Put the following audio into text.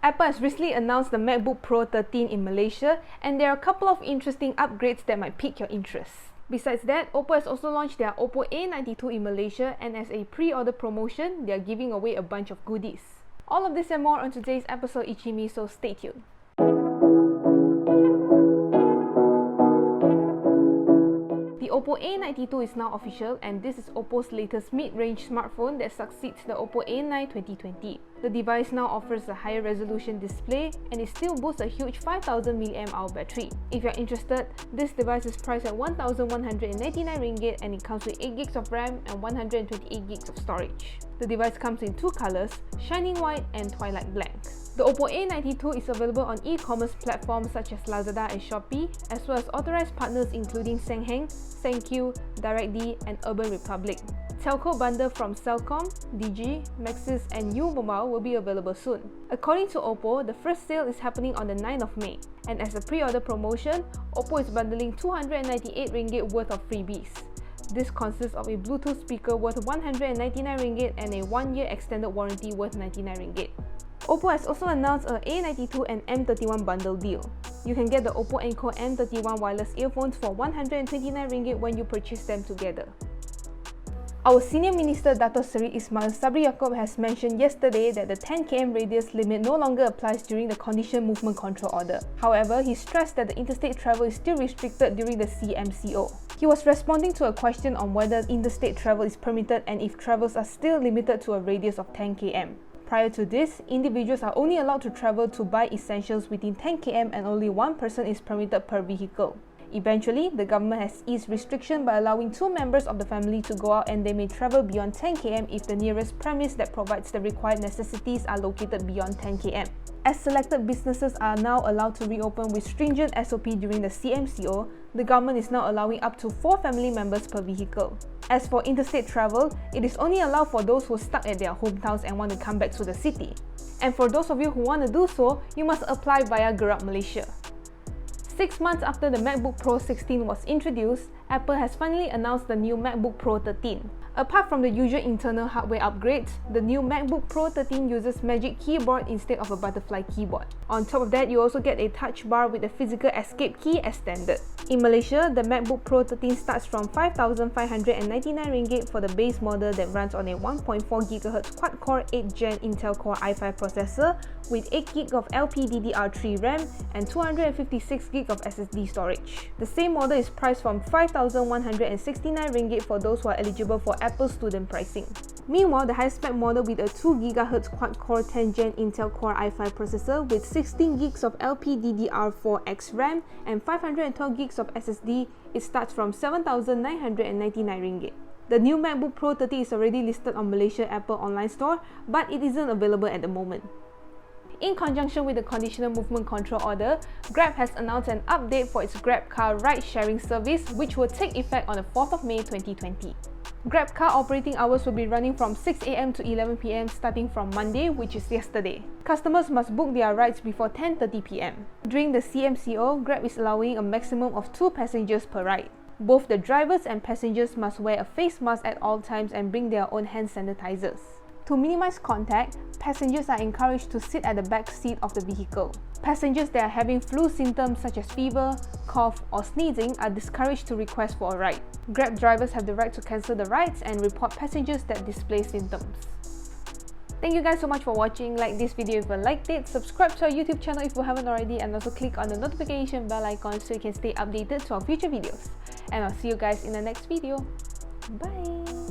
Apple has recently announced the MacBook Pro 13 in Malaysia, and there are a couple of interesting upgrades that might pique your interest. Besides that, Oppo has also launched their Oppo A92 in Malaysia, and as a pre-order promotion, they are giving away a bunch of goodies. All of this and more on today's episode ICYMI, so stay tuned. The Oppo A92 is now official, and this is Oppo's latest mid-range smartphone that succeeds the Oppo A9 2020. The device now offers a higher resolution display, and it still boasts a huge 5000 mAh battery. If you're interested, this device is priced at 1199 ringgit, and it comes with 8GB of RAM and 128GB of storage. The device comes in two colors, shining white and twilight black. The Oppo A92 is available on e-commerce platforms such as Lazada and Shopee, as well as authorized partners including Sengheng, SenQ, DirectD, and Urban Republic. Telco bundle from Celcom, Digi, Maxis, and U Mobile will be available soon. According to Oppo, the first sale is happening on the 9th of May, and as a pre-order promotion, Oppo is bundling 298 ringgit worth of freebies. This consists of a Bluetooth speaker worth 199 ringgit and a 1-year extended warranty worth 99 ringgit. Oppo has also announced a A92 and M31 bundle deal. You can get the Oppo Enco M31 wireless earphones for 129 ringgit when you purchase them together. Our Senior Minister Dato Seri Ismail Sabri Yaakob has mentioned yesterday that the 10 km radius limit no longer applies during the Condition Movement Control Order. However, he stressed that the interstate travel is still restricted during the CMCO. He was responding to a question on whether interstate travel is permitted and if travels are still limited to a radius of 10 km. Prior to this, individuals are only allowed to travel to buy essentials within 10 km and only one person is permitted per vehicle. Eventually, the government has eased restriction by allowing 2 members of the family to go out, and they may travel beyond 10 km if the nearest premise that provides the required necessities are located beyond 10 km. As selected businesses are now allowed to reopen with stringent SOP during the CMCO, the government is now allowing up to 4 family members per vehicle. As for interstate travel, it is only allowed for those who are stuck at their hometowns and want to come back to the city. And for those of you who want to do so, you must apply via Grab Malaysia. 6 months after the MacBook Pro 16 was introduced, Apple has finally announced the new MacBook Pro 13. Apart from the usual internal hardware upgrades, the new MacBook Pro 13 uses Magic Keyboard instead of a butterfly keyboard. On top of that, you also get a touch bar with a physical escape key as standard. In Malaysia, the MacBook Pro 13 starts from 5,599 ringgit for the base model that runs on a 1.4 GHz quad-core 8th-gen Intel Core i5 processor with 8GB of LPDDR3 RAM and 256GB of SSD storage. The same model is priced from 5,169 ringgit for those who are eligible for Apple student pricing. Meanwhile, the high-spec model with a 2 GHz quad-core 10th-gen Intel Core i5 processor with 16GB of LPDDR4X RAM and 512GB of SSD, it starts from 7,999 ringgit. The new MacBook Pro 30 is already listed on Malaysia Apple online store, but it isn't available at the moment. In conjunction with the Conditional Movement Control Order, Grab has announced an update for its GrabCar ride-sharing service, which will take effect on the 4th of May 2020. GrabCar operating hours will be running from 6 AM to 11 PM starting from Monday, which is yesterday. Customers must book their rides before 10:30 PM. During the CMCO, Grab is allowing a maximum of 2 passengers per ride. Both the drivers and passengers must wear a face mask at all times and bring their own hand sanitizers. To minimize contact, passengers are encouraged to sit at the back seat of the vehicle. Passengers that are having flu symptoms such as fever, cough, or sneezing are discouraged to request for a ride. Grab drivers have the right to cancel the rides and report passengers that display symptoms. Thank you guys so much for watching. Like this video if you liked it, subscribe to our YouTube channel if you haven't already, and also click on the notification bell icon so you can stay updated to our future videos. And I'll see you guys in the next video. Bye!